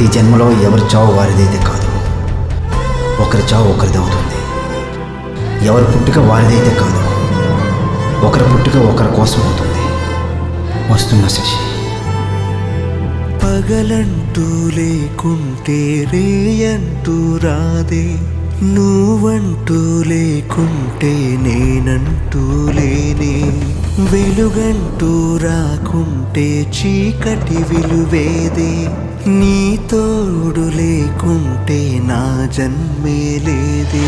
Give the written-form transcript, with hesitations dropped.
ప్రతి జన్మలో ఎవరి చావు వారిదైతే కాదు, ఒకరి చావు ఒకరిది అవుతుంది. ఎవరి పుట్టుక వారిదైతే కాదు, ఒకరి పుట్టుక ఒకరి కోసం అవుతుంది. వస్తున్నా శశి. పగలంటూ లేకుంటే రేయంటూ రాదే, నువ్వంటూ లేకుంటే నేనంటూ లేనే, వెలుగంటూ రాకుంటే చీకటి విలువేదే, నీ తోడు లేకుంటే నా జన్మే లేదే.